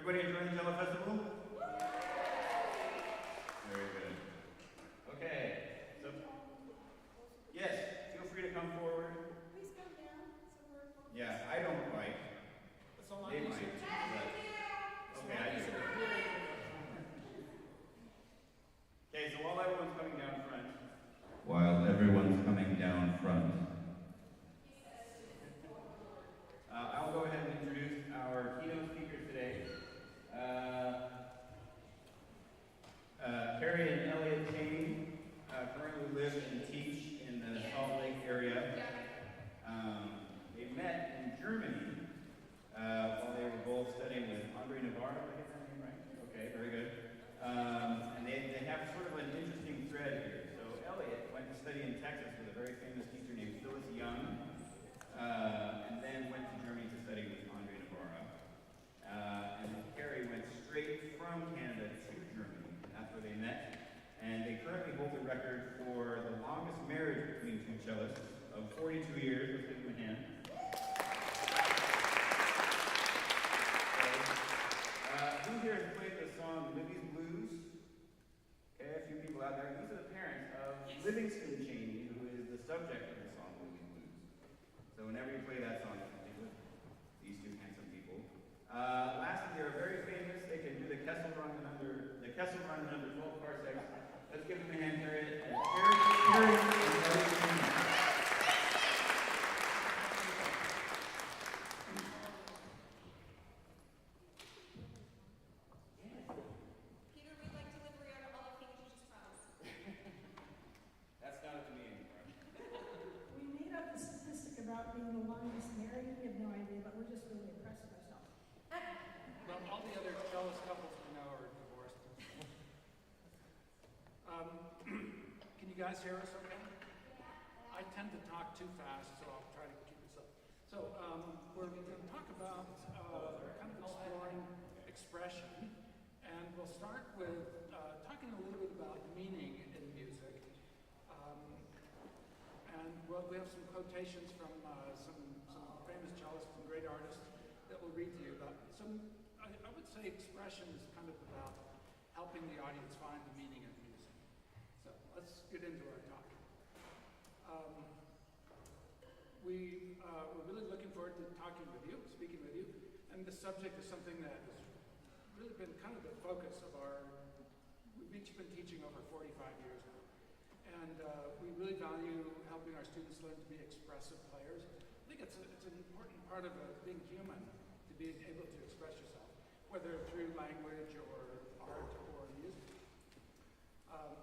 Everybody enjoying the Cello Festival? Very good. Okay, so, yes, feel free to come forward. Please come down so we're focused. Yeah, I don't quite. It's a lot They easier. might. Okay, I do. Okay, so while everyone's coming down front. While everyone's coming down front. I'll go ahead and introduce our keynote speakers today. Carrie and Elliot Cheney currently live and teach in the Salt Lake area. They met in Germany while they were both studying with Andre Navarro. Did I get that name right? Okay, very good. And they have sort of an interesting thread here. So Elliot went to study in Texas with a very famous teacher named Phyllis Young, and then went to Germany to study with Andre Navarro. And Carrie went straight from Canada to Germany. That's where they met. And they currently hold the record for the longest marriage between two cellists of 42 years. Let's give them a hand. Who here has played the song Libby's Blues? Okay, a few people out there. These are the parents of Livingston Cheney, who is the subject of the song Libby's Blues. So whenever you play that song, you can think of these two handsome people. Lastly, they're very famous. They can do the Kessel Run in under 12 parsecs. Let's give them a hand, Harriet. And Carrie and Elliot Cheney. Peter, we'd like delivery on all the things you just promised. That's not up to me anymore. We made up the statistic about being the longest married. We have no idea, but we're just really impressed with ourselves. Well, all the other cellist couples we know are divorced. Can you guys hear us okay? I tend to talk too fast, so I'll try to keep this up. So we're going to talk about kind of exploring expression, and we'll start with talking a little bit about meaning in music. And we have some quotations from some famous cellists and great artists that we'll read to you about. I would say expression is kind of about helping the audience find the meaning of music. So let's get into our talk. We're really looking forward to talking with you, speaking with you, and the subject is something that has really been kind of the focus of we've each been teaching over 45 years now. And we really value helping our students learn to be expressive players. I think it's an important part of being human, to be able to express yourself, whether through language or art or music.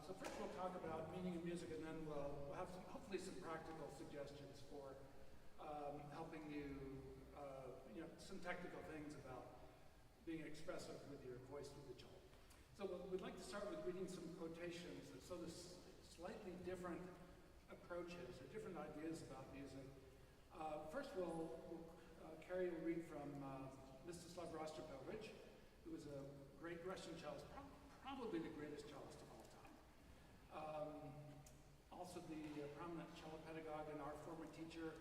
So first we'll talk about meaning in music, and then we'll have hopefully some practical suggestions for helping you, some technical things about being expressive with your voice through the cello. So we'd like to start with reading some quotations. So there's slightly different approaches or different ideas about music. First, Carrie will read from Mstislav Rostropovich, who was a great Russian cellist, probably the greatest cellist of all time. Also the prominent cello pedagogue and our former teacher,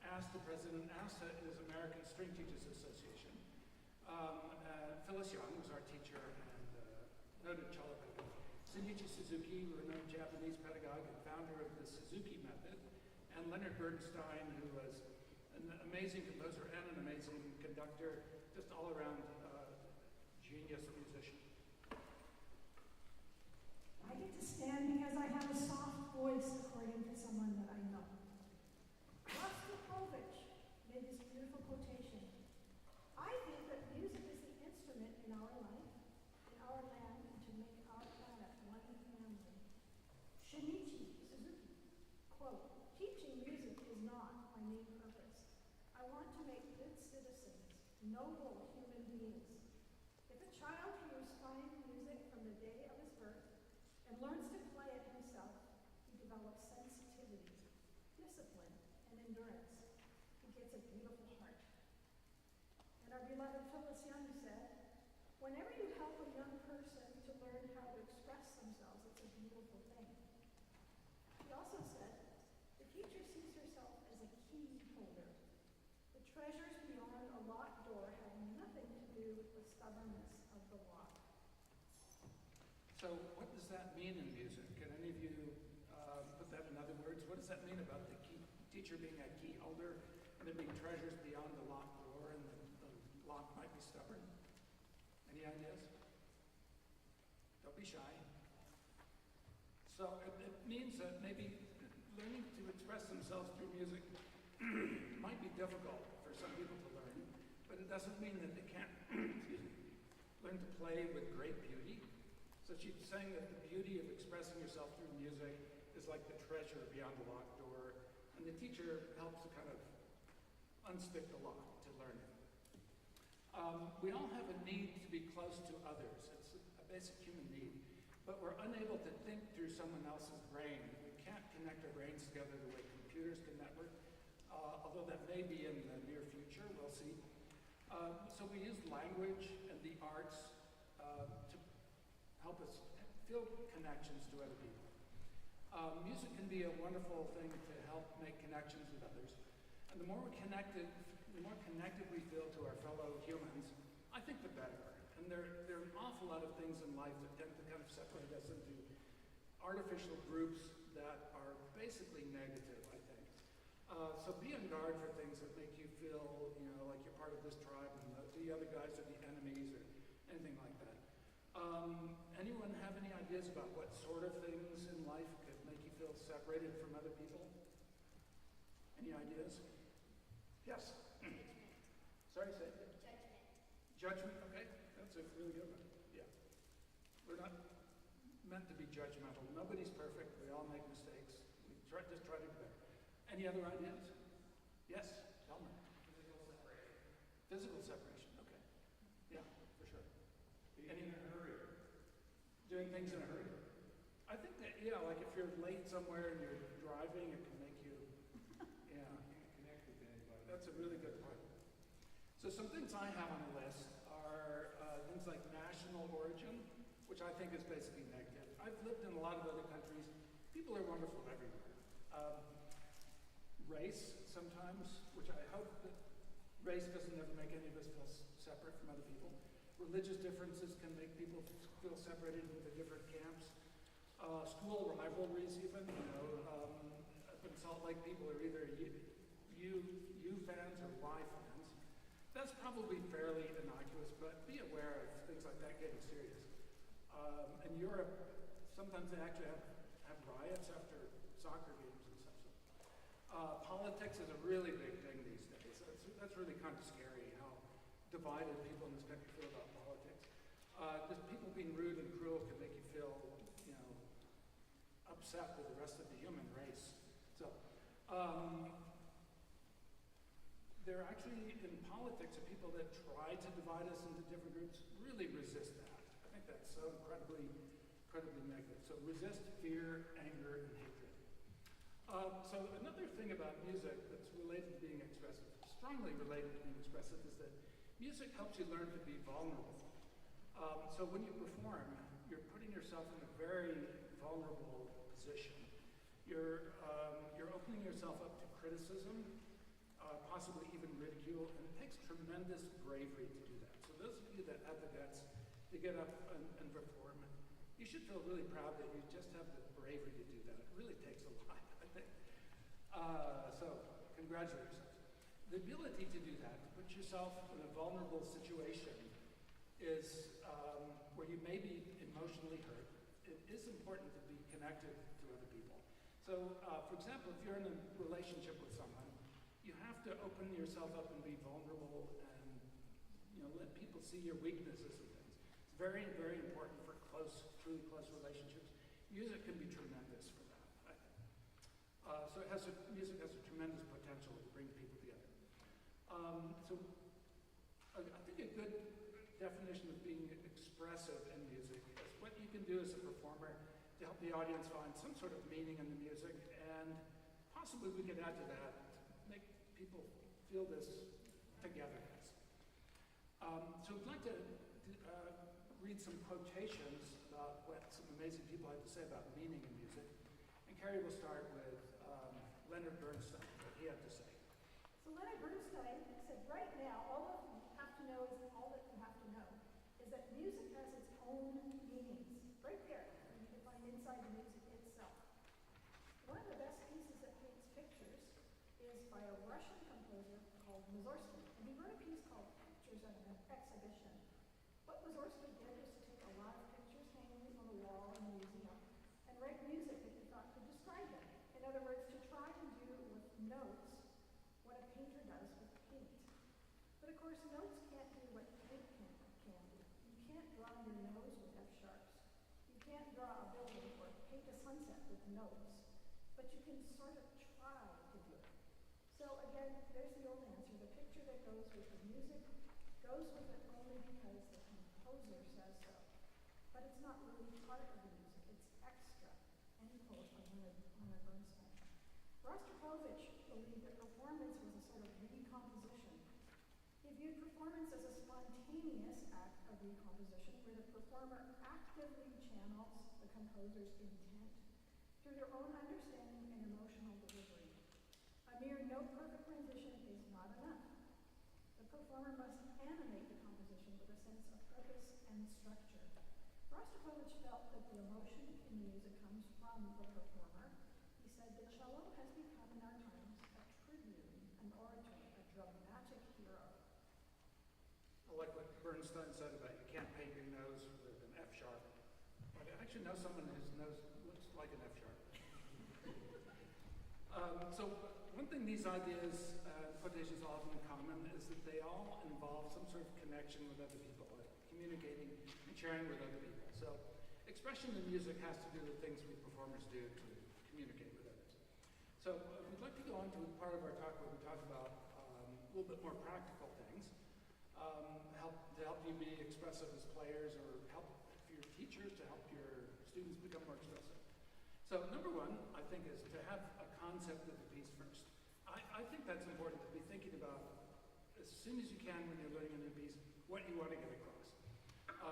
ASTA, President ASTA is American String Teachers Association. Phyllis Young was our teacher and noted cello pedagogue. Shinichi Suzuki, a renowned Japanese pedagogue and founder of the Suzuki method, and Leonard Bernstein, who was an amazing composer and an amazing conductor, just all around genius musician. I get to stand because I have a soft voice, according to someone that I know. Rostropovich made this beautiful quotation. I think that music is the instrument in our life, in our land, and to make our planet one family. Shinichi Suzuki, quote, teaching music is not my main purpose. I want to make good citizens, noble human beings. If a child hears fine music from the day of his birth and learns to play it himself, he develops sensitivity, discipline, and endurance. He gets a beautiful heart. And our beloved Phyllis Young said, whenever you help a young person to learn how to express themselves, it's a beautiful thing. He also said, the teacher sees herself as a key holder. The treasures beyond a locked door have nothing to do with stubbornness the walk. So what does that mean in music? Can any of you put that in other words? What does that mean about the key teacher being a key holder and there being treasures beyond the locked door and the lock might be stubborn? Any ideas? Don't be shy. So it means that maybe learning to express themselves through music might be difficult for some people to learn, but it doesn't mean that they can't excuse me, learn to play with great beauty. So she's saying that the beauty of expressing yourself through music is like the treasure beyond the locked door, and the teacher helps to kind of unstick the lock to learn it. We all have a need to be close to others. It's a basic human need, but we're unable to think through someone else's brain. We can't connect our brains together the way computers can network, although that may be in the near future, we'll see. So we use language and the arts to help us feel connections to other people. Music can be a wonderful thing to help make connections with others. And the more connected we feel to our fellow humans, I think the better. And there are an awful lot of things in life that tend to kind of separate us into artificial groups that are basically negative, I think. So be on guard for things that make you feel, like you're part of this tribe and the other guys are the enemies or anything like that. Anyone have any ideas about what sort of things in life could make you feel separated from other people? Any ideas? Yes? Sorry, say it. Judgment, okay. That's a really good one. Yeah. We're not meant to be judgmental. Nobody's perfect. We all make mistakes. We just try to do better. Any other ideas? Yes? Elmer? Physical separation, okay. Yeah, for sure. Being in a hurry. Doing things in a hurry. I think that, like if you're late somewhere and you're driving, it can make you, Can't connect with anybody. that's a really good point. So some things I have on the list are things like national origin, which I think is basically negative. I've lived in a lot of other countries. People are wonderful everywhere. Race, sometimes, which I hope that race doesn't ever make any of us feel separate from other people. Religious differences can make people feel separated into different camps. School rivalries even, up in Salt Lake, people are either U fans or Y fans. That's probably fairly innocuous, but be aware of things like that getting serious. In Europe, sometimes they actually have riots after soccer games and stuff. Politics is a really big thing these days. That's really kind of scary how divided people in this country feel about politics. Just people being rude and cruel can make you feel, upset with the rest of the human race. So, there are actually, in politics, are people that try to divide us into different groups, really resist that. I think that's so incredibly negative. So resist fear, anger, and hatred. So another thing about music that's related to being expressive, strongly related to being expressive, is that music helps you learn to be vulnerable. So when you perform, you're putting yourself in a very vulnerable position. You're opening yourself up to criticism, possibly even ridicule, and it takes tremendous bravery to do that. So those of you that have the guts to get up and perform, you should feel really proud that you just have the bravery to do that. It really takes a lot, I think. So congratulate yourselves. The ability to do that, to put yourself in a vulnerable situation, is where you may be emotionally hurt. It is important to be connected to other people. So, for example, if you're in a relationship with someone, you have to open yourself up and be vulnerable and let people see your weaknesses and things. It's very, very important for truly close relationships. Music can be tremendous for that, I think. So music has a tremendous potential to bring people together. So I think a good definition of being expressive in music is what you can do as a performer to help the audience find some sort of meaning in the music, and possibly we could add to that to make people feel this togetherness. So I'd like to read some quotations about what some amazing people had to say about meaning in music. And Carrie will start with Leonard Bernstein, what he had to say. So Leonard Bernstein said, right now, all that you have to know is all that you have to know is that music by a Russian composer called Mussorgsky. And he wrote a piece called Pictures at an Exhibition. What Mussorgsky did was to take a lot of pictures hanging on the wall in the museum and write music that he thought could describe them. In other words, to try and do with notes what a painter does with paint. But of course, notes can't do what paint can do. You can't draw your nose with F sharps. You can't draw a building or paint a sunset with notes. But you can sort of try to do it. So again, there's the old answer. The picture that goes with the music goes with it only because the composer says so. But it's not really part of the music. It's extra. End quote from Leonard Bernstein. Rostropovich believed that performance was a sort of recomposition. He viewed performance as a spontaneous act of recomposition where the performer actively channels the composer's intent through their own understanding and emotional delivery. A mere note-perfect rendition is not enough. The performer must animate the composition with a sense of purpose and structure. Rostropovich felt that the emotion in music comes from the performer. He said the cello has become in our times a tribune, an orator, a dramatic hero. I like what Bernstein said about you can't paint your nose with an F sharp. But I actually know someone whose nose looks like an F sharp. So one thing these ideas, quotations all have in common is that they all involve some sort of connection with other people, like communicating and sharing with other people. So expression in music has to do with things we performers do to communicate with others. So we'd like to go on to a part of our talk where we talk about a little bit more practical things, to help you be expressive as players or help for your teachers to help your students become more expressive. So number one, I think, is to have a concept of the piece first. I think that's important to be thinking about as soon as you can when you're learning a new piece, what you want to get across.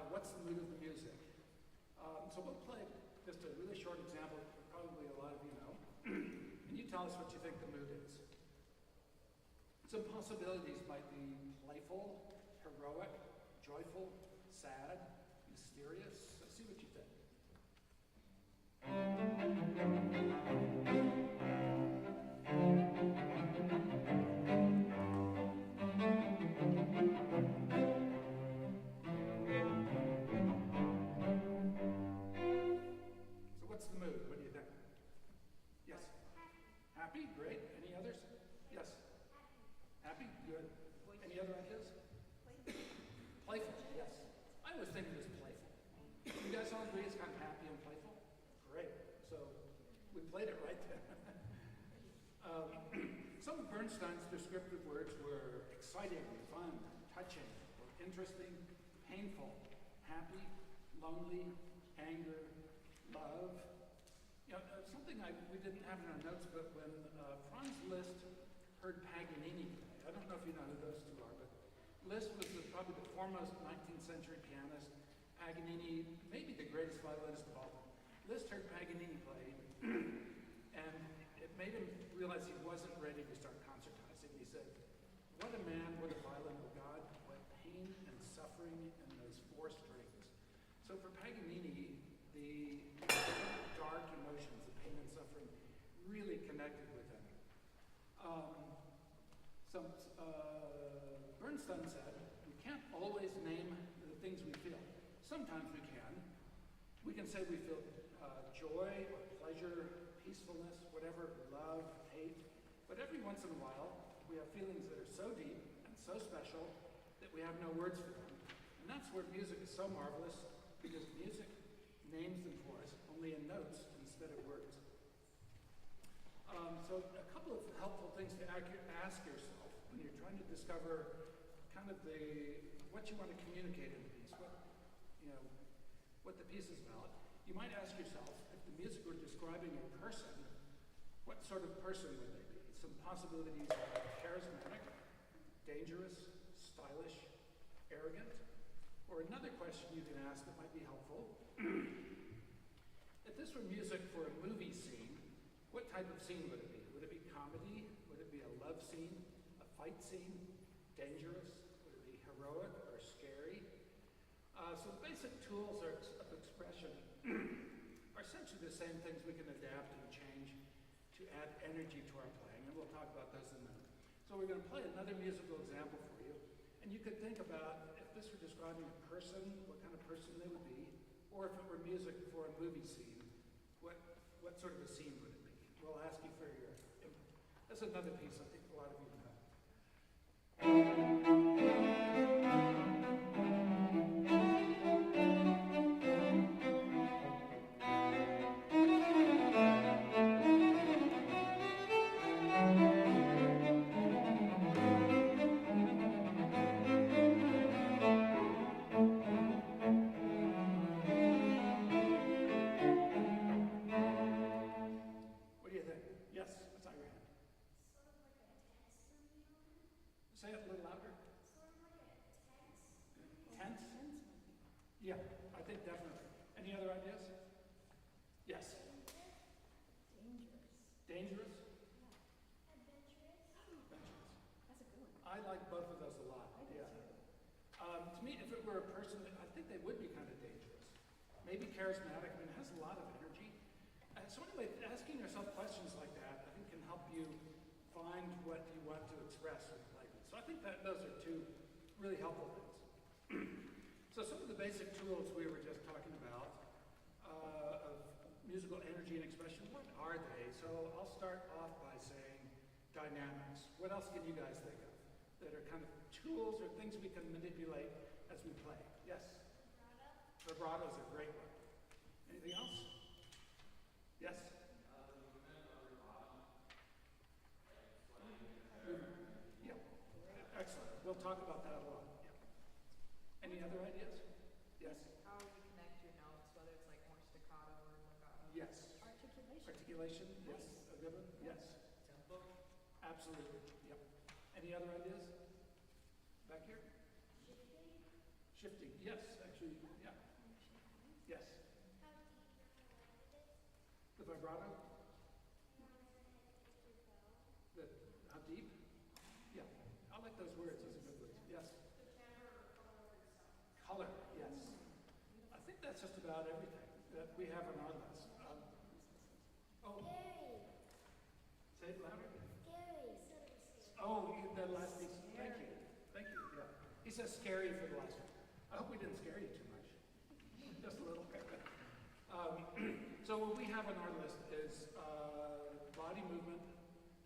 What's the mood of the music? So we'll play just a really short example that probably a lot of you know, and you tell us what you think the mood is. Some possibilities might be playful, heroic, joyful, sad, mysterious. So see what you think. So what's the mood? What do you think? Yes? Happy? Great. Any others? Yes? Happy? Good. Any other ideas? Playful? Yes. I always think of it as playful. You guys all agree it's kind of happy and playful? Great. So we played it right then. Some of Bernstein's descriptive words were exciting, fun, touching, interesting, painful, happy, lonely, anger, love. You know, something we didn't have in our notes, but when Franz Liszt heard Paganini play, I don't know if you know who those two are, but Liszt was probably the foremost 19th century pianist. Paganini, maybe the greatest violinist of all time. Liszt heard Paganini play, and it made him realize he wasn't ready to start concertizing. He said, what a man, what a violin, oh God, what pain and suffering in those four strings. So for Paganini, the dark emotions, the pain and suffering, really connected with him. Bernstein said, we can't always name the things we feel. Sometimes we can. We can say we feel joy or pleasure, peacefulness, whatever, love, hate. But every once in a while, we have feelings that are so deep and so special that we have no words for them. And that's where music is so marvelous, because music names them for us, only in notes instead of words. So a couple of helpful things to ask yourself when you're trying to discover kind of what you want to communicate in the piece, what the piece is about. You might ask yourself, if the music were describing a person, what sort of person would they be? Some possibilities are charismatic, dangerous, stylish, arrogant. Or another question you can ask that might be helpful. If this were music for a movie scene, what type of scene would it be? Would it be comedy? Would it be a love scene? A fight scene? Dangerous? Would it be heroic or scary? So basic tools of expression are essentially the same things we can adapt and change to add energy to our playing. And and we'll talk about those in a minute. So we're going to play another musical example for you, and you could think about if this were describing a person, what kind of person they would be, or if it were music for a movie scene, what sort of a scene would it be? We'll ask you for your input. That's another piece I think a lot of you know. What do you think? Yes, I saw your hand. Say it a little louder. Tense? Yeah, I think definitely. Any other ideas? Yes. Dangerous? Adventurous. That's a good one. I like both of those a lot. Yeah. To me, if it were a person, I think they would be kind of dangerous. Maybe charismatic. I mean, it has a lot of energy. So anyway, asking yourself questions like that, I think, can help you find what you want to express with language. So I think that those are two really helpful things. So some of the basic tools we were just talking about of musical energy and expression, what are they? So I'll start off by saying dynamics. What else can you guys think of that are kind of tools or things we can manipulate as we play? Yes? Vibrato is a great one. Anything else? Yes? Yeah. Excellent. We'll talk about that a lot. Yeah. Any other ideas? Yes? How you connect your notes, whether it's like more staccato or legato. Yes. Articulation. Articulation? Yes. A good one? Yes. Tempo? Absolutely. Yep. Any other ideas? Back here? Shifting. Yes, actually, yeah. Yes. The vibrato? The, how deep? Yeah. I like those words. Those are good words. Yes. Color, yes. I think that's just about everything that we have on our list. Oh, say it louder. Oh, that last piece. Thank you. Thank you. Yeah. He says scary for the last one. I hope we didn't scare you too much. Just a little bit. So what we have on our list is body movement,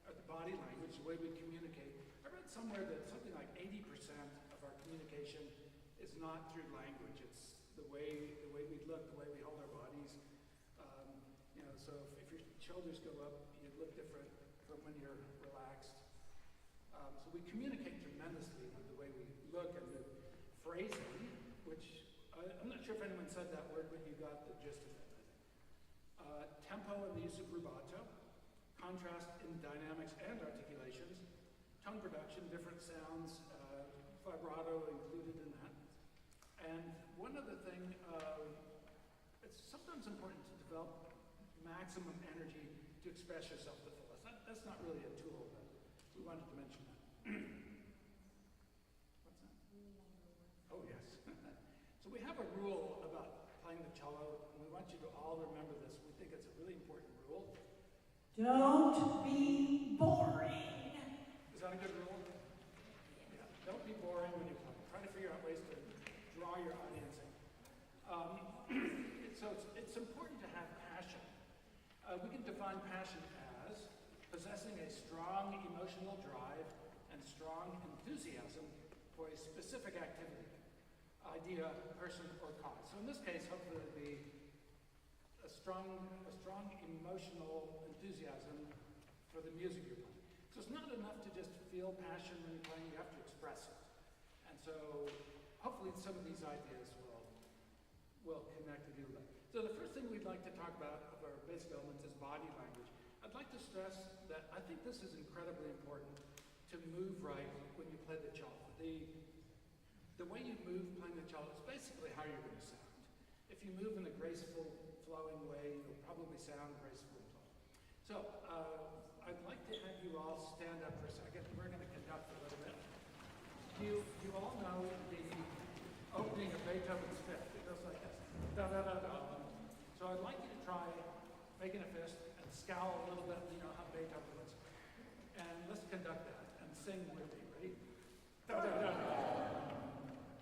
or the body language, the way we communicate. I read somewhere that something like 80% of our communication is not through language. It's the way we look, the way we hold our bodies. So if your shoulders go up, you look different from when you're relaxed. So we communicate tremendously with the way we look and the phrasing, which I'm not sure if anyone said that word, but you got the gist of it. Tempo and the use of rubato, contrast in dynamics and articulations, tone production, different sounds, vibrato included in that. And one other thing, it's sometimes important to develop maximum energy to express yourself the fullest. That's not really a tool, but we wanted to mention that. What's that? Oh, yes. So we have a rule about playing the cello, and we want you to all remember this. We think it's a really important rule. Don't be boring. Is that a good rule? Yeah. Don't be boring when you play. Try to figure out ways to draw your audience in. So it's important to have passion. We can define passion as possessing a strong emotional drive and strong enthusiasm for a specific activity, idea, person, or cause. So in this case, hopefully it would be a strong emotional enthusiasm for the music you're playing. So it's not enough to just feel passion when you're playing, you have to express it. And so hopefully some of these ideas will connect with you. So the first thing we'd like to talk about of our basic elements is body language. I'd like to stress that I think this is incredibly important to move right when you play the cello. The way you move playing the cello is basically how you're going to sound. If you move in a graceful, flowing way, you'll probably sound graceful and flowing. So I'd like to have you all stand up for a second. We're going to conduct a little bit. You all know the opening of Beethoven's Fifth. It goes like this. Da, da, da, da. So I'd like you to try making a fist and scowl a little bit, you know how Beethoven was. And conduct that and sing with me. Ready? Da, da, da, da.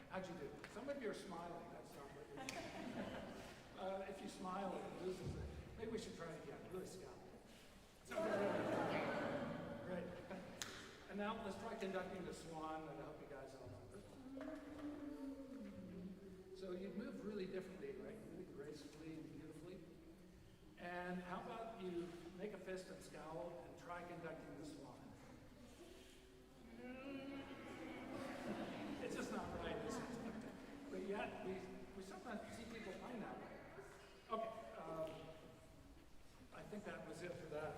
How'd you do? Some of you are smiling. That's not what you're doing. If you smile, it loses it. Maybe we should try it again. Really scout. Great. And now let's try conducting the swan that I hope you guys all know. So you move really differently, right? Really gracefully and beautifully. And how about you make a fist and scowl and try conducting the swan? It's just not right, is it? But yet, we sometimes see people playing that way. Okay, I think that was it for that.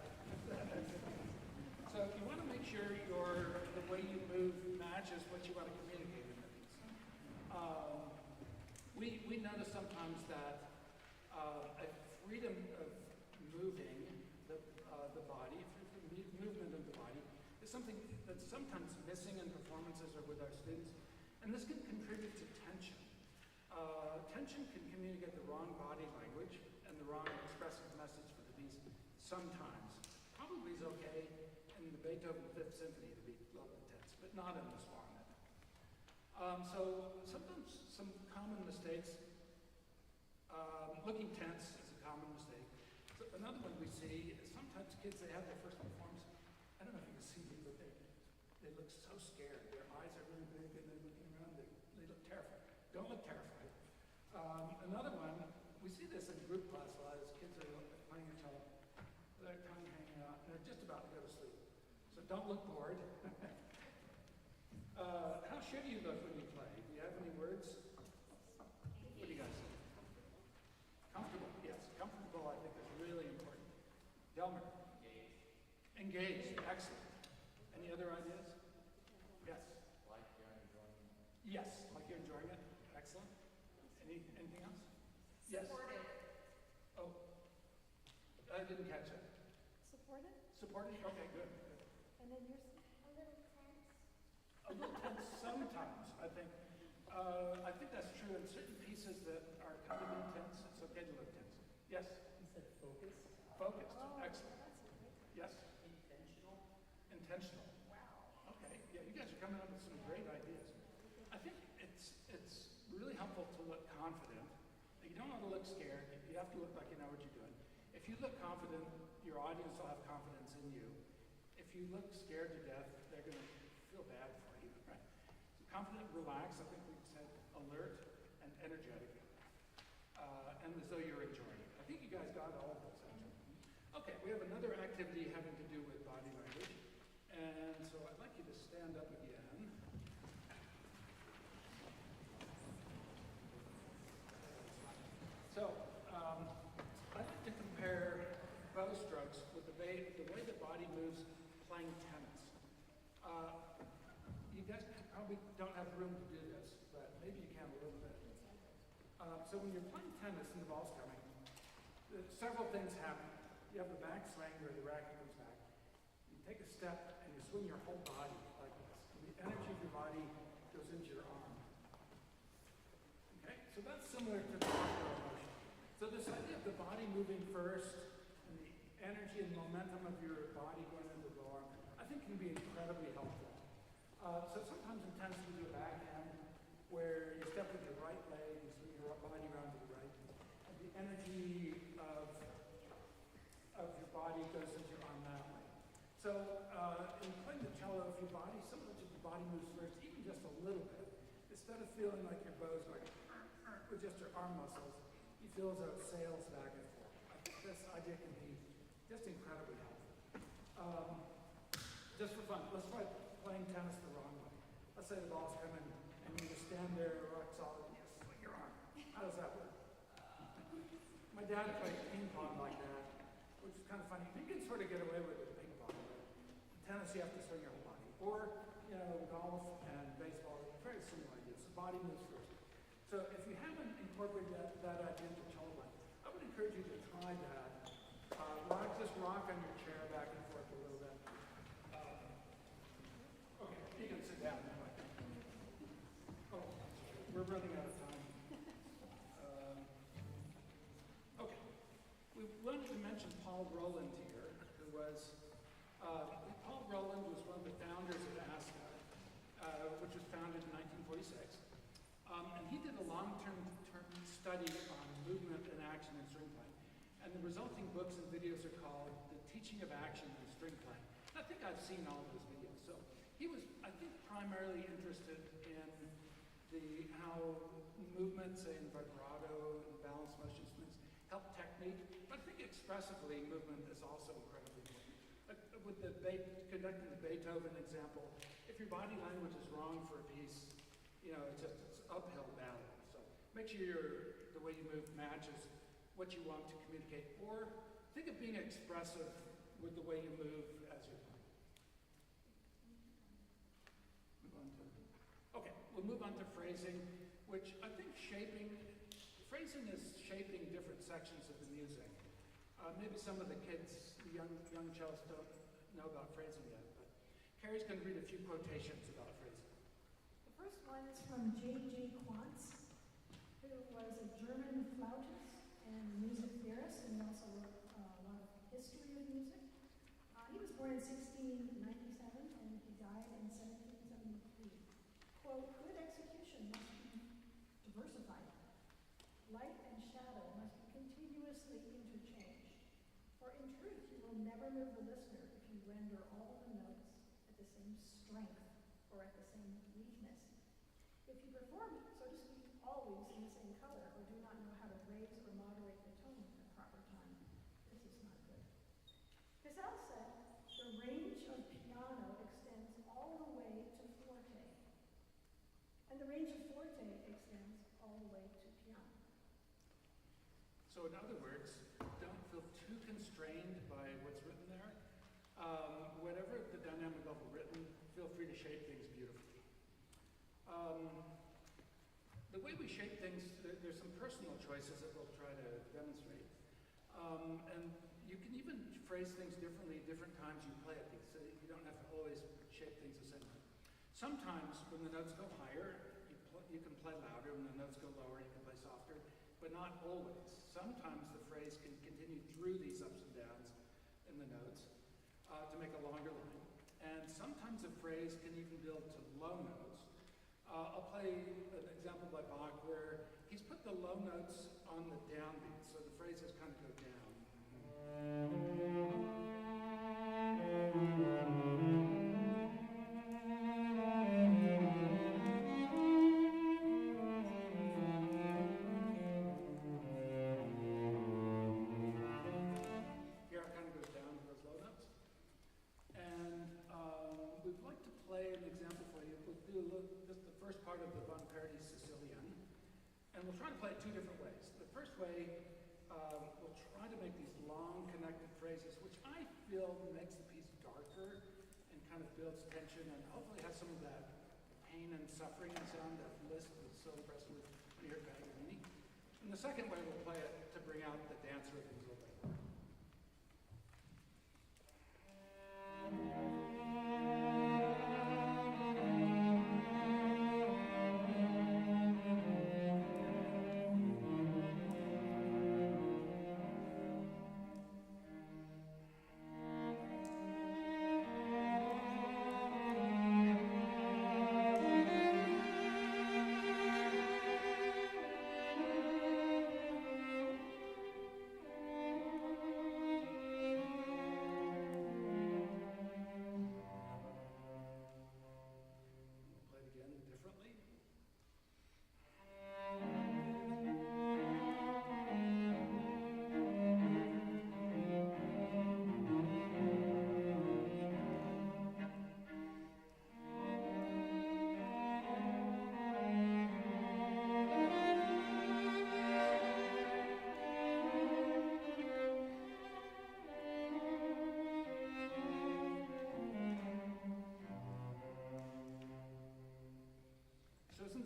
So you want to make sure the way you move matches what you want to communicate in the piece. We notice sometimes that a freedom of moving the body, movement of the body, is something that's sometimes missing in performances or with our students, and this can contribute to tension. Tension can communicate the wrong body language and the wrong expressive message for the piece sometimes. Probably is okay in the Beethoven Fifth Symphony to be a little bit tense, but not in the swan. So sometimes some common mistakes, looking tense is a common mistake. So another one we see is sometimes kids, they have their first performance. I don't know if you can see me, but they look so scared. Their eyes are really big and they're looking around. They look terrified. Don't look terrified. Another one, we see this in group class a lot as kids are playing a cello. Their tongue hanging out, and they're just about to go to sleep. So don't look bored. How should you look when you play? Do you have any words? What do you guys say? Comfortable, yes. Comfortable, I think, is really important. Delmer? Engaged, excellent. Any other ideas? Yes? Like you're enjoying it. Yes, like you're enjoying it. Excellent. Anything else? Yes? Supportive. Oh, I didn't catch it. Supportive? Supportive? Okay, good. And then you're a little tense. A little tense sometimes, I think. I think that's true in certain pieces that are kind of intense. It's okay to look tense. Yes? You said focus? Focused. Oh, Excellent. that's great. Yes? Intentional? Intentional. Wow. Okay. Yeah, you guys are coming up with some great ideas. I think it's really helpful to look confident. You don't want to look scared. You have to look like you know what you're doing. If you look confident, your audience will have confidence in you. If you look scared to death, they're going to feel bad for you, right? So confident, relaxed, I think we said alert and energetic, and as though you're enjoying it. I think you guys got all of those, actually. Okay, we have another activity having to do with body language, and so I'd like you to stand up again. So, I'd like to compare bow strokes with the way the body moves playing tennis. You guys probably don't have room to do this, but maybe you can a little bit. So when you're playing tennis and the ball's coming, several things happen. You have the back swing where the racket comes back. You take a step and you swing your whole body like this. And the energy of your body goes into your arm. Okay, so that's similar to the muscular motion. So this idea of the body moving first and the energy and momentum of your body going into the arm, I think can be incredibly helpful. So sometimes in tennis we do a backhand where you step with your right leg, you swing your body around to the right, and the energy of your body goes into your arm that way. So in playing the cello, if your body, so much of the body moves first, even just a little bit, instead of feeling like your bow's going with just your arm muscles, you feel as though it sails back and forth. I think this idea can be just incredibly helpful. Just for fun, let's try playing tennis the wrong way. Let's say the ball's coming and you just stand there rock solid and just swing your arm. How does that work? My dad played ping pong like that, which is kind of funny. You can sort of get away with it in ping pong, but in tennis you have to swing your whole body. Or, golf and baseball, very similar ideas. The body moves first. So if you haven't incorporated that idea into cello playing, I would encourage you to try that. Just rock on your chair back and forth a little bit. Okay, you can sit down now. Oh, we're running out of time. Okay, we wanted to mention Paul Roland here, who was, Paul Roland was one of long-term study on movement and action in string playing. And the resulting books and videos are called The Teaching of Action in String Playing. I think I've seen all of those videos. So he was, I think, primarily interested in how movement, say in vibrato and balance motion instruments, help technique. But I think expressively movement is also incredibly important. Like with conducting the Beethoven example, if your body language is wrong for a piece, it's uphill battle. So make sure the way you move matches what you want to communicate. Or think of being expressive with the way you move as you're playing. Okay, we'll move on to phrasing, which I think phrasing is shaping different sections of the music. Maybe some of the kids, the young cellists don't know about phrasing yet, but Carrie's going to read a few quotations about phrasing. The first one is from J.J. Quantz, who was a German flautist and music theorist, and he also wrote a lot of history of music. He was born in 1697, and he died in 1773. Quote, good execution must be diversified. Light and shadow must be continuously interchanged. For in truth, you will never move the listener if you render all the notes at the same strength or at the same weakness. If you perform, so to speak, always in the same color, or do not know how to raise or moderate the tone at the proper time, this is not good. Casal said, the range of piano extends all the way to forte, and the range of forte extends all the way to piano. So in other words, don't feel too constrained by what's written there. Whatever the dynamic level written, feel free to shape things beautifully. The way we shape things, there's some personal choices that we'll try to demonstrate. And you can even phrase things differently different times you play a piece, so you don't have to always shape things the same way. Sometimes when the notes go higher, you can play louder. When the notes go lower, you can play softer, but not always. Sometimes the phrase can continue through these ups and downs in the notes to make a longer line. And sometimes a phrase can even build to low notes. I'll play an example by Bach where he's put the low notes on the downbeat, so the phrases kind of go down. Here it kind of goes down to those low notes. And we'd like to play an example for you. We'll do just the first part of the Von Verdi's Sicilian, and we'll try to play it two different ways. The first way, we'll try to make these long connected phrases, which I feel makes the piece darker and kind of builds tension and hopefully has some of that pain and suffering sound that Liszt was so impressed with when you heard Paganini. And the second way, we'll play it to bring out the dance rhythms a little bit more.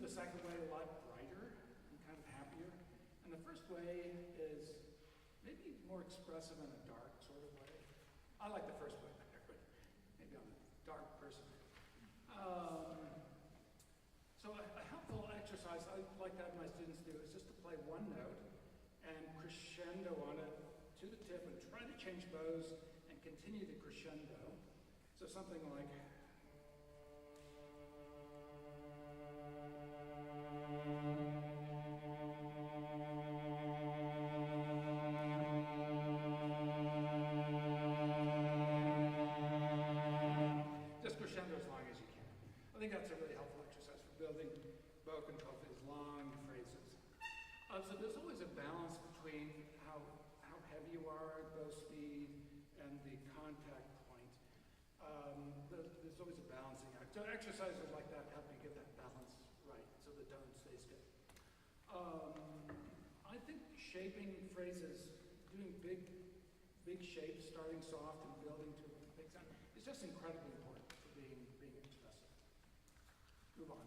The second way a lot brighter and kind of happier. And the first way is maybe more expressive in a dark sort of way. I like the first way better, but maybe I'm a dark person. So a helpful exercise I like to have my students do is just to play one note and crescendo on it to the tip and try to change bows and continue to crescendo. So something like So there's always a balance between how heavy you are at bow speed and the contact point. There's always a balancing act. So exercises like that help you get that balance right so the tone stays good. I think shaping phrases, doing big shapes, starting soft and building to a big sound, is just incredibly important for being expressive. Move on.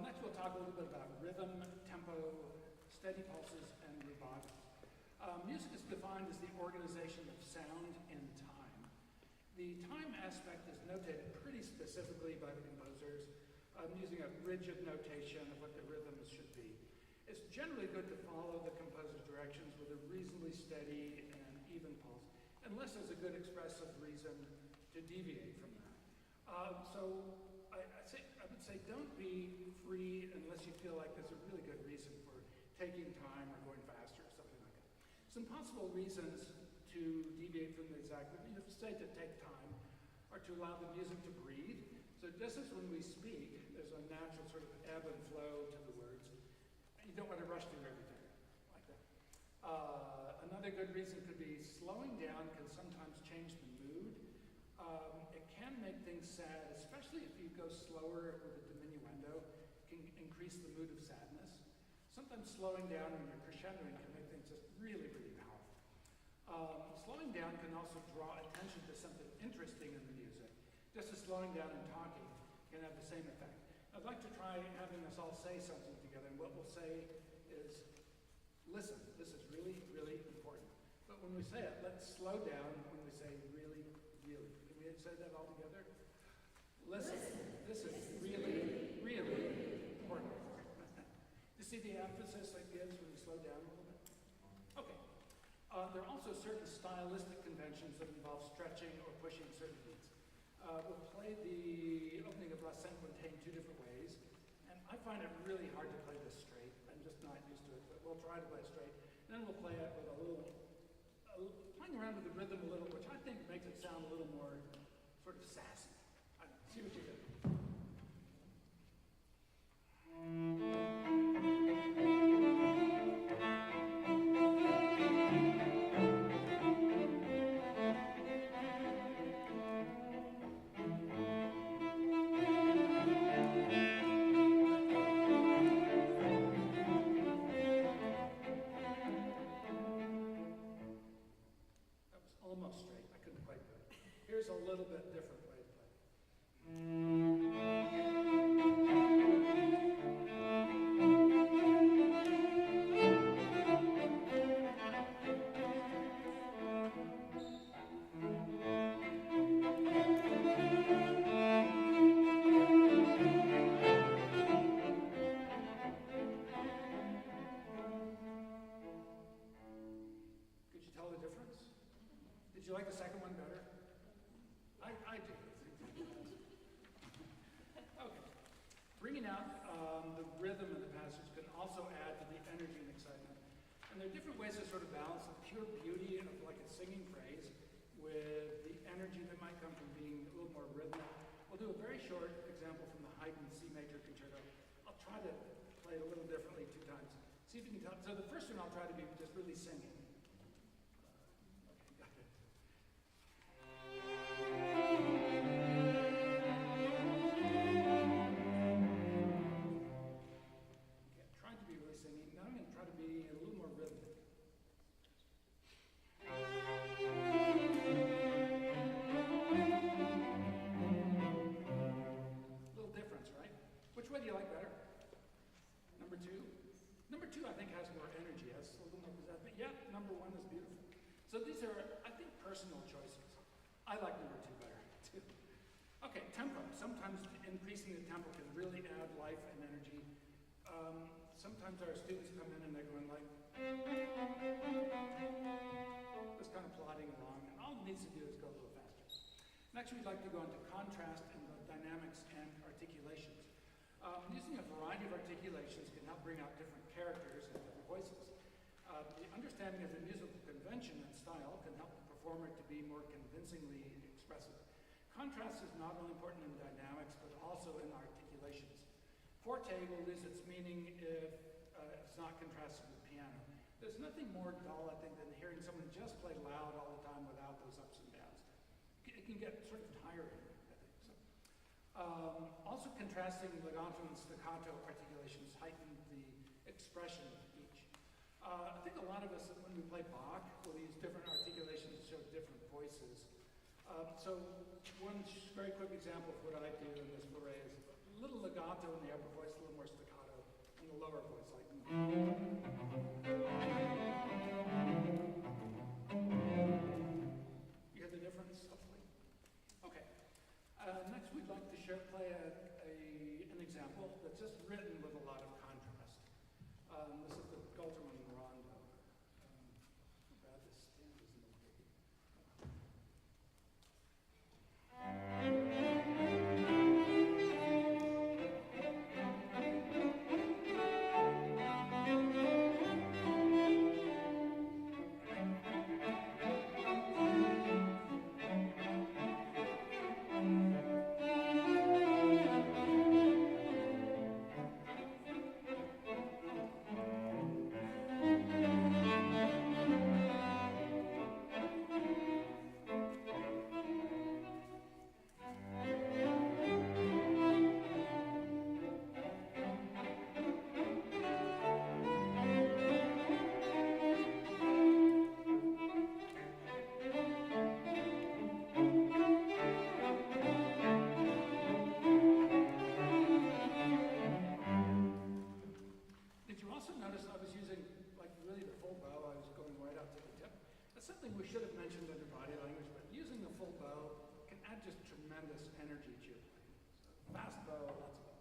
Next we'll talk a little bit about rhythm, tempo, steady pulses, and rubato. Music is defined as the organization of sound in time. The time aspect is notated pretty specifically by the composers, using a rigid notation of what the rhythms should be. It's generally good to follow the composer's directions with a reasonably steady and even pulse, unless there's a good expressive reason to deviate from that. So I would say don't be free unless you feel like there's a really good reason for taking time or going faster or something like that. Some possible reasons to deviate from the exact, you say to take time or to allow the music to breathe. So just as when we speak, there's a natural sort of ebb and flow to the words. You don't want to rush through everything like that. Another good reason could be slowing down can sometimes change the mood. It can make things sad, especially if you go slower with a diminuendo, can increase the mood of sadness. Sometimes slowing down when you're crescendoing can make things just really, really powerful. Slowing down can also draw attention to something interesting in the music. Just as slowing down and talking can have the same effect. I'd like to try having us all say something together, and what we'll say is, listen, this is really, really important. But when we say it, let's slow down when we say really, really. Can we say that all together? Listen, this is really, really important. You see the emphasis it gives when you slow down a little bit? Okay. There are also certain stylistic conventions that involve stretching or pushing certain beats. We'll play the opening of La Cinquantaine two different ways, and I find it really hard to play this straight. I'm just not used to it, but we'll try to play it straight. Then we'll play it with playing around with the rhythm a little, which I think makes it sound a little more sort of sassy. See what you do. Almost straight. I couldn't quite do it. Here's a little bit different way to play. Could you tell the difference? Did you like the second one better? I do. Okay. Bringing out the rhythm of the passage can also add to the energy and excitement. And there are different ways to sort of balance the pure beauty of like a singing phrase with the energy that might come from being a little more rhythmic. We'll do a very short example from the Haydn C major concerto. I'll try to play it a little differently two times. See if you can tell. So the first one I'll try to be just really singing. Which way do you like better? Number two? Number two, I think, has more energy, has a little more pizzazz. But yeah, number one is beautiful. So these are, I think, personal choices. I like number two better, too. Okay, tempo. Sometimes increasing the tempo can really add life and energy. Sometimes our students come in and they're going like, just kind of plodding along, and all it needs to do is go a little faster. Next, we'd like to go into contrast in the dynamics and articulations. Using a variety of articulations can help bring out different characters and different voices. The understanding of the musical convention and style can help the performer to be more convincingly expressive. Contrast is not only important in dynamics, but also in articulations. Forte will lose its meaning if it's contrasted with piano. There's nothing more dull, I think, than hearing someone just play loud all the time without those ups and downs. It can get sort of tiring, I think. So, also contrasting legato and staccato articulations heighten the expression of each. I think a lot of us, when we play Bach, will use different articulations to show different voices. So one very quick example of what I do in this foray is a little legato in the upper voice, a little more staccato in the lower voice, like. You hear the difference, hopefully? Okay. Next, we'd like to play an example that's just written with a lot of contrast. This is the Gulterman Rondo. Too bad this stand isn't okay. Did you also notice I was using, like, really the full bow? I was going right out to the tip. That's something we should have mentioned under body language, but using the full bow can add just tremendous energy to your playing. So fast bow, lots of bow.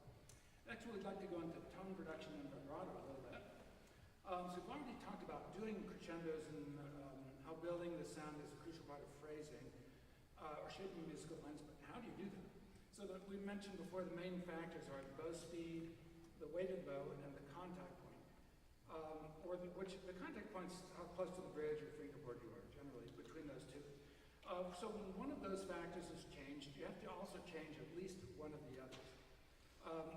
Next, we'd like to go into tone production and vibrato a little bit. So we've already talked about doing crescendos and how building the sound is a crucial part of phrasing or shaping musical lines, but how do you do that? So that we mentioned before, the main factors are the bow speed, the weighted bow, and the contact point. The contact point's how close to the bridge or fingerboard you are, generally, between those two. So when one of those factors is changed, you have to also change at least one of the others.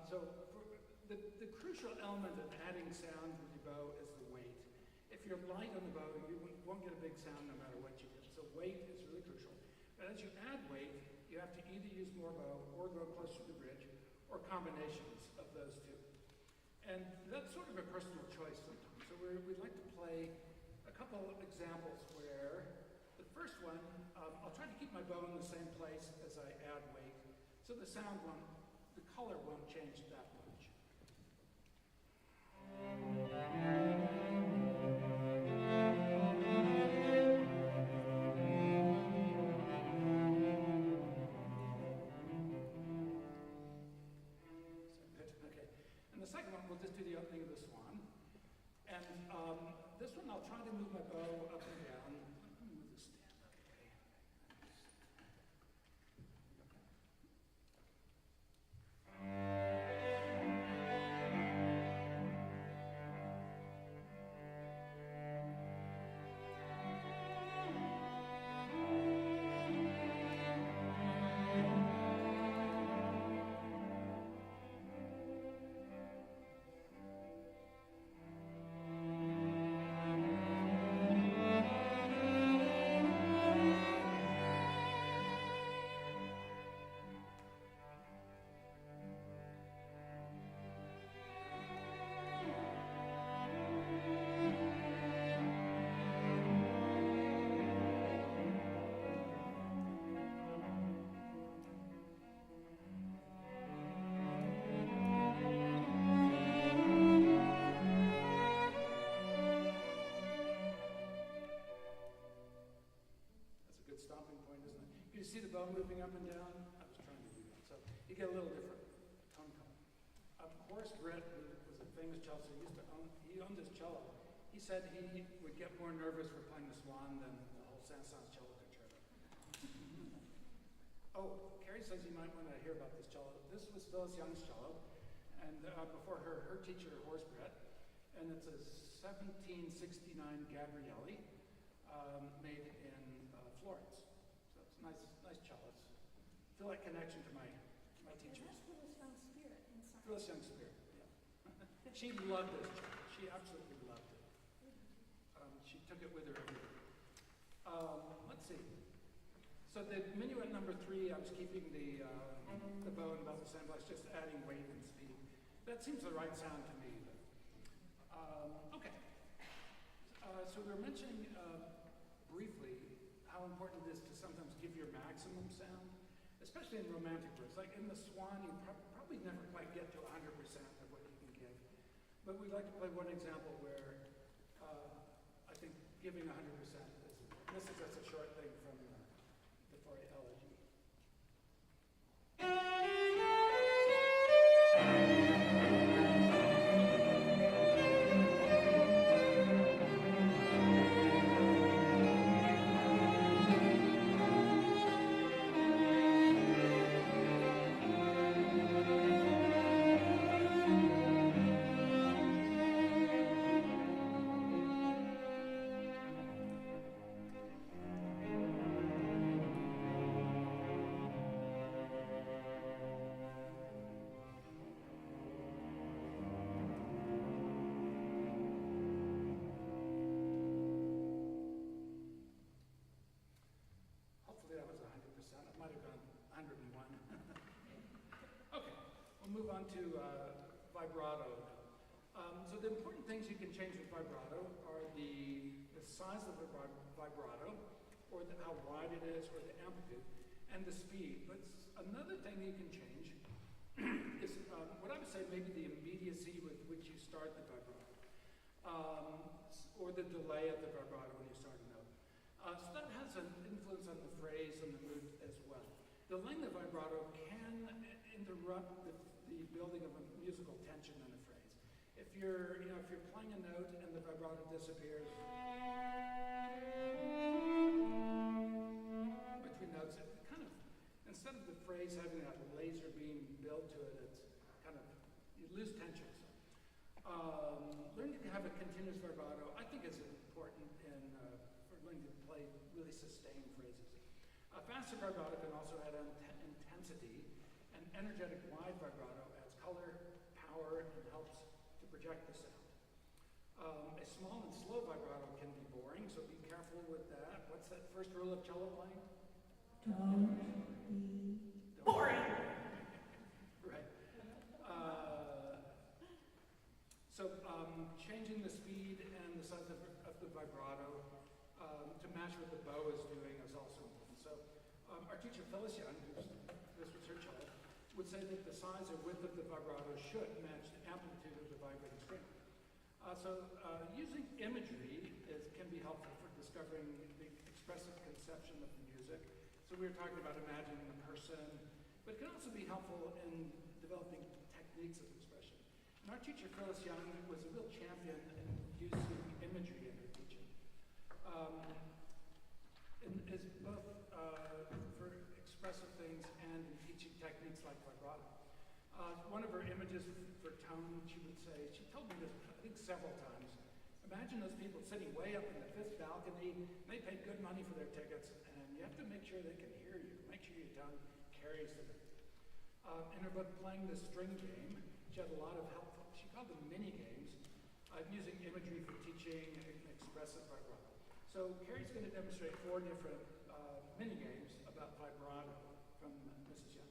So for the crucial element of adding sound with your bow is the weight. If you're light on the bow, you won't get a big sound no matter what you do. So weight is really crucial. But as you add weight, you have to either use more bow or go closer to the bridge, or combinations of those two. And that's sort of a personal choice sometimes. So we'd like to play a couple of examples where the first one, I'll try to keep my bow in the same place as I add weight, so the color won't change that much. Okay. And the second one, we'll just do the opening of the swan. And this one, I'll try to move my bow up and down. Let me move the stand up, okay. Stopping point, isn't it? You see the bow moving up and down? I was trying to do that. So you get a little different tone color. Horace Britt, who was a famous cello, he owned this cello. He said he would get more nervous for playing the swan than the whole Saint-Saëns cello concerto. Oh, Carrie says you might want to hear about this cello. This was Phyllis Young's cello, and before her teacher, Horace Britt, and it's a 1769 Gabrielli, made in Florence. So it's nice cello. Feel that connection to my teachers. And that's Phyllis Young's spirit inside. Phyllis Young's spirit, yeah. She loved this cello. She absolutely loved it. She took it with her everywhere. Let's see. So the minuet number 3, I was keeping the bow and belt the same place, just adding weight and speed. That seems the right sound to me. Okay. So we were mentioning briefly how important it is to sometimes give your maximum sound, especially in romantic words. Like in the Swan, you probably never quite get to 100% of what you can give. But we'd like to play one example where I think giving 100% is, this is just a short thing from the Fauré Elegy. Hopefully that was 100%. It might have gone 101. Okay, we'll move on to vibrato. So the important things you can change with vibrato are the size of the vibrato, or how wide it is, or the amplitude, and the speed. But another thing you can change is what I would say maybe the immediacy with which you start the vibrato, or the delay of the vibrato when you start a note. So that has an influence on the phrase and the mood as well. The length of vibrato can interrupt the building of a musical tension in a phrase. If you're playing a note and the vibrato disappears between notes, it kind of, instead of the phrase having that laser beam built to it, it's kind of, you lose tension. Learning to have a continuous vibrato, I think, is important for learning to play really sustained phrases. A faster vibrato can also add intensity, and energetic wide vibrato adds color, power, and helps to project the sound. A small and slow vibrato can be boring, so be careful with that. What's that first rule of cello playing? Don't be boring. Right. So changing the speed and the size of the vibrato to match what the bow is doing is also important. So our teacher Phyllis Young, this was her child, would say that the size or width of the vibrato should match the amplitude of the vibrating string. Using imagery can be helpful for discovering the expressive conception of the music. So we were talking about imagining a person, but it can also be helpful in developing techniques of expression. And our teacher Phyllis Young was a real champion in using imagery in her teaching. Is both for expressive things and in teaching techniques like vibrato. One of her images for tone, she would say, she told me this, I think, several times. Imagine those people sitting way up in the 5th balcony, and they paid good money for their tickets, and you have to make sure they can hear you. Make sure your tongue carries them. In her book, Playing the String Game, she had a lot of helpful, she called them mini games, using imagery for teaching expressive vibrato. So Carrie's going to demonstrate 4 different mini games about vibrato from Mrs. Young.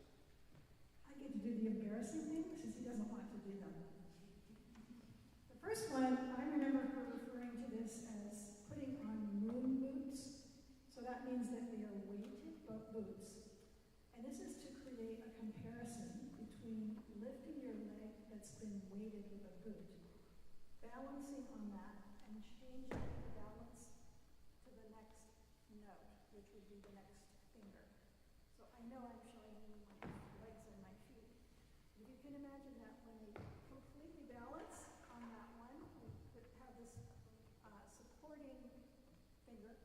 I get to do the embarrassing things since he doesn't want to do them. The first one, I remember her referring to this as putting on moon boots. So that means that they are weighted boots. And this is to create a comparison between lifting your leg that's been weighted with a boot, balancing on that, and changing the balance to the next note, which would be the next finger. So I know I'm showing you my legs and my feet. If you can imagine that when they completely balance on that one, we could have this supporting finger,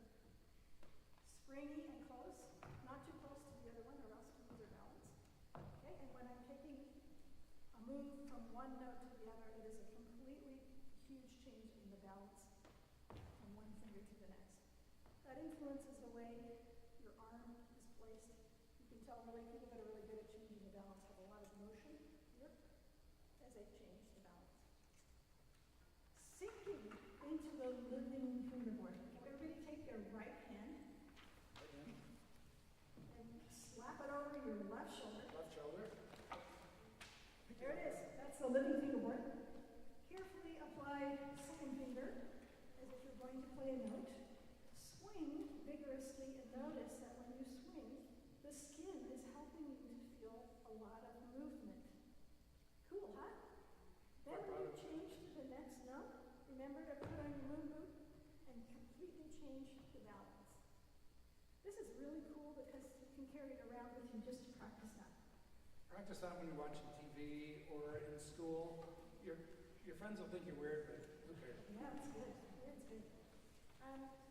springy and close, not too close to the other one or else you lose your balance. Okay, and when I'm taking a move from one note to the other, it is a completely huge change in the balance from one finger to the next. That influences the way your arm is placed. You can tell really people that are really good at changing the balance have a lot of motion here as they change the balance. Practice that when you're watching TV or in school. Your friends will think you're weird, but who cares? Yeah, it's good. It's good.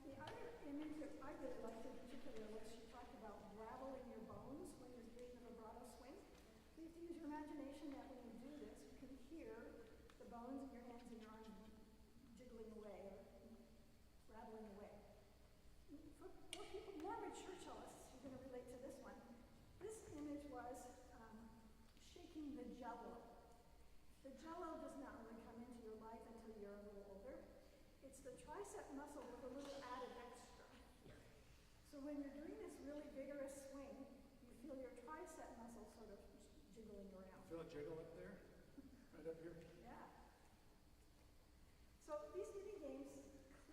The other image that I really liked in particular was she talked about rattling your bones when you're doing the vibrato swing. So you have to use your imagination that when you do this, you can hear the bones in your hands and your arms jiggling away or rattling away. For people more mature cellists, you're going to relate to this one. This image was shaking the jello. The jello does not really come into your life until you're a little older. It's the tricep muscle with a little added extra. So when you're doing this really vigorous swing, you feel your tricep muscle sort of jiggling around. Feel a jiggle up there? Right up here? Yeah. So these mini games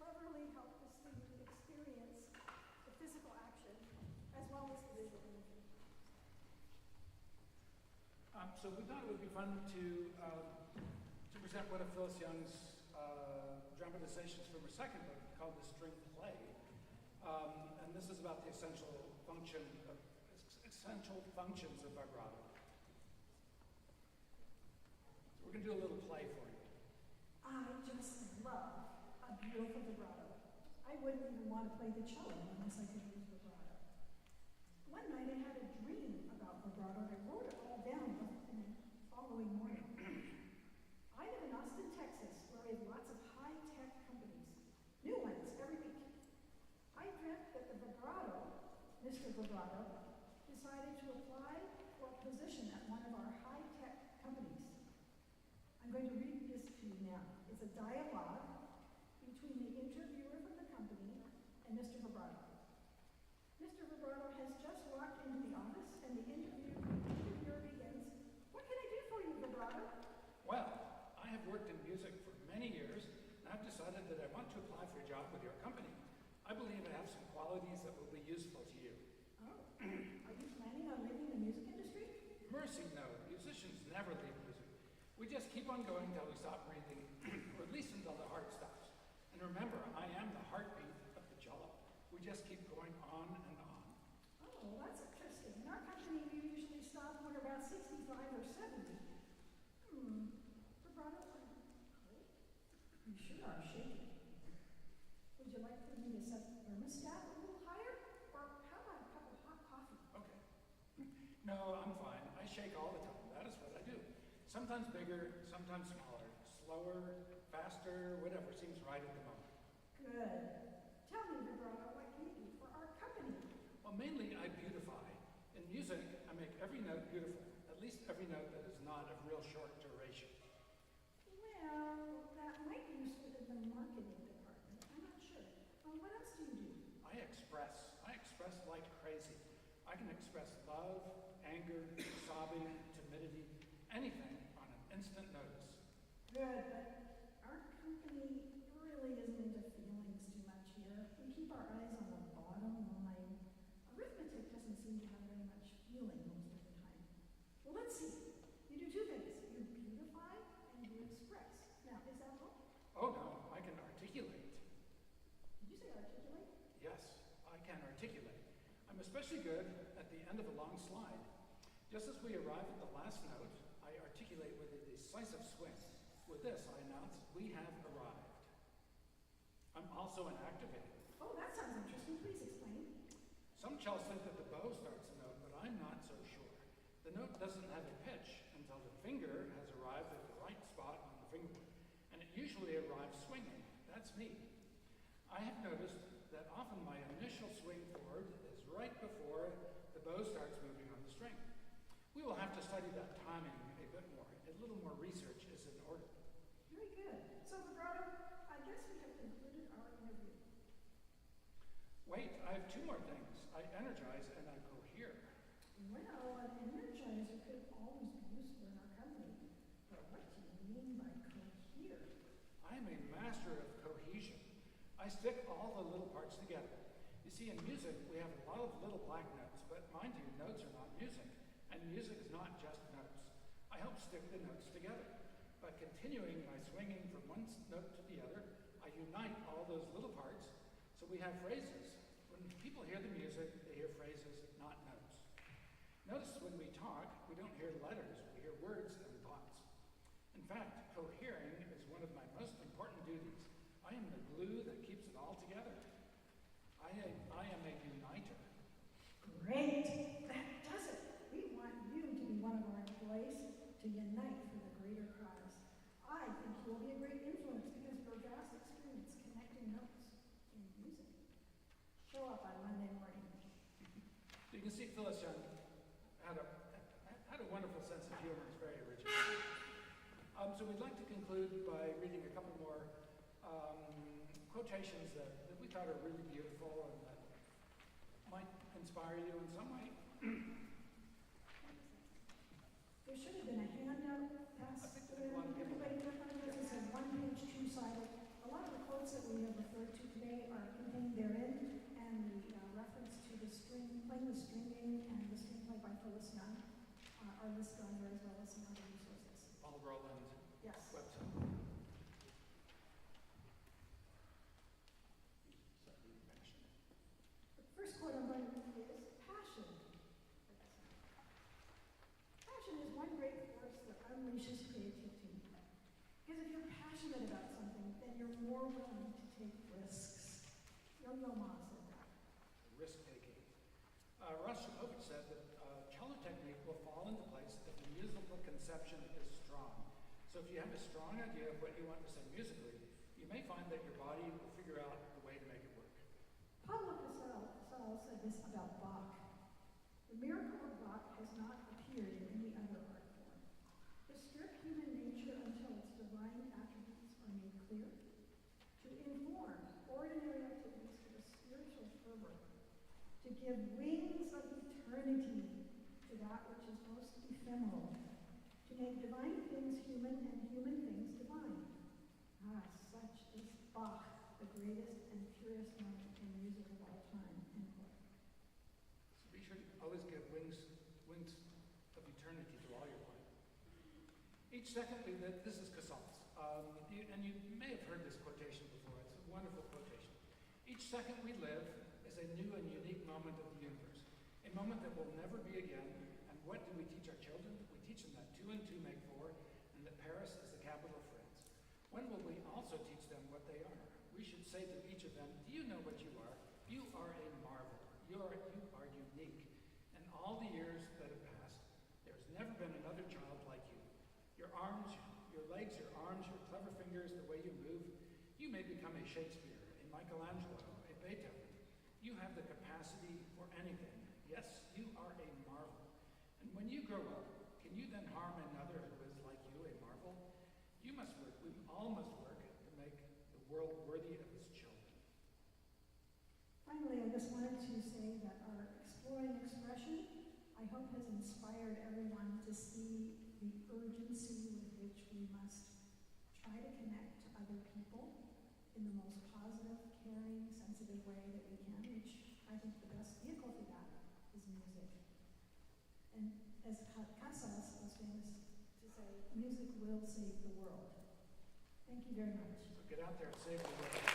cleverly help the student experience the physical action as well as the visual imagery. So we thought it would be fun to present one of Phyllis Young's dramatizations from her second book called The String Play. And this is about the essential functions of vibrato. So we're going to do a little play for you. I just love a beautiful vibrato. I wouldn't even want to play the cello unless I could use vibrato. One night I had a dream about vibrato and I wrote it all down the following morning. I live in Austin, Texas, where we have lots of high-tech companies. New ones every week. I dreamt that the vibrato, Mr. Vibrato, decided to apply for a position at one of our high-tech companies. I'm going to read this to you now. It's a dialogue between the interviewer from the company and Mr. Vibrato. Mr. Vibrato has just walked into the office and the interviewer begins, "What can I do for you, Vibrato?" Well, I have worked in music for many years, and I've decided that I want to apply for a job with your company. I believe I have some qualities that will be useful to you. Oh, are you planning on leaving the music industry? Mercy, no. Musicians never leave music. We just keep on going till we stop breathing, or at least until the heart stops. And remember, I am the heartbeat of the cello. We just keep going on and on. Oh, that's interesting. In our company, we usually stop when we're about 65 or 70. Vibrato, you sure are shaking. Would you like for me to set the thermostat a little higher? Or how about a cup of hot coffee? Okay. No, I'm fine. I shake all the time. That is what I do. Sometimes bigger, sometimes smaller. Slower, faster, whatever seems right at the moment. Good. Tell me, Vibrato, what can you do for our company? Well, mainly I beautify. In music, I make every note beautiful. At least every note that is not of real short duration. Well, that might be useful in the marketing department. I'm not sure. What else do you do? I express like crazy. I can express love, anger, sobbing, timidity, anything on an instant notice. Good, but our company really isn't into feelings too much here. We keep our eyes on the bottom line. Arithmetic doesn't seem to have very much feeling most of the time. Well, let's see. You do two things. You beautify and you express. Now, is that all? Oh no, I can articulate. Did you say articulate? Yes, I can articulate. I'm especially good at the end of a long slide. Just as we arrive at the last note, I articulate with a decisive swing. With this, I announce, we have arrived. I'm also an activator. Oh, that sounds interesting. Please explain. Some cellists think that the bow starts a note, but I'm not so sure. The note doesn't have a pitch until the finger has arrived at the right spot on the fingerboard, and it usually arrives swinging. That's me. I have noticed that often my initial swing forward is right before the bow starts moving on the string. We will have to study that timing a bit more. A little more research is in order. Very good. So, Vibrato, I guess we have concluded our interview. Wait, I have two more things. I energize and I cohere. Well, an energizer could always be useful in our company. But what do you mean by cohere? I am a master of cohesion. I stick all the little parts together. You see, in music, we have a lot of little black notes, but mind you, notes are not music. And music is not just notes. I help stick the notes together. By continuing my swinging from one note to the other, I unite all those little parts, so we have phrases. When people hear the music, they hear phrases, not notes. Notice when we talk, we don't hear letters, we hear words and thoughts. In fact, cohering is one of my most important duties. I am the glue that keeps it all together. I am a uniter. Great! That does it! We want you to be one of our employees to unite for the greater cause. I think you will be a great influence because of your vast experience connecting notes in music. Show up on Monday morning. You can see Phyllis Young had a wonderful sense of humor. It's very original. So we'd like to conclude by reading a couple more quotations that we thought are really beautiful and that might inspire you in some way. There should have been a handout passed around. Everybody took one of those. It's a one-page, two-sided. A lot of the quotes that we have referred to today are contained therein, and the reference to the string, playing the string game and the string play by Phyllis Young are listed on there as well as some other resources. Paul Roland Yes. website. The first quote I'm going to read is passion. Passion is one great force that unleashes creativity. Because if you're passionate about something, then you're more willing to take risks. Yo-Yo Ma said that. Risk-taking. Rostropovich said that cello technique will fall into place if the musical conception is strong. So if you have a strong idea of what you want to say musically, you may find that your body will figure out the way to make it work. Pablo Casal said this about Bach. The miracle of Bach has not appeared in any other art form. To strip human nature until its divine attributes are made clear, to inform ordinary activities with a spiritual fervor, to give wings of eternity to that which is most ephemeral, to make divine things human and human things divine. Ah, such is Bach, the greatest and purest moment in music of all time. End quote. So be sure to always give wings of eternity to all your playing. Each second we live, this is Casals, and you may have heard this quotation before. It's a wonderful quotation. Each second we live is a new and unique moment of the universe, a moment that will never be again. And what do we teach our children? We teach them that 2 and 2 make 4, and that Paris is the capital of France. When will we also teach them what they are? We should say to each of them, do you know what you are? You are a marvel. You are unique. In all the years that have passed, there's never been another child like you. Your arms, your legs, your arms, your clever fingers, the way you move, you may become a Shakespeare, a Michelangelo, a Beethoven. You have the capacity for anything. Yes, you are a marvel. And when you grow up, can you then harm another who is like you, a marvel? You must work, we all must work to make the world worthy of its children. Finally, I just wanted to say that our exploring expression, I hope, has inspired everyone to see the urgency with which we must try to connect to other people in the most positive, caring, sensitive way that we can, which I think the best vehicle for that is music. And as Casas was famous to say, music will save the world. Thank you very much. So get out there and save the world.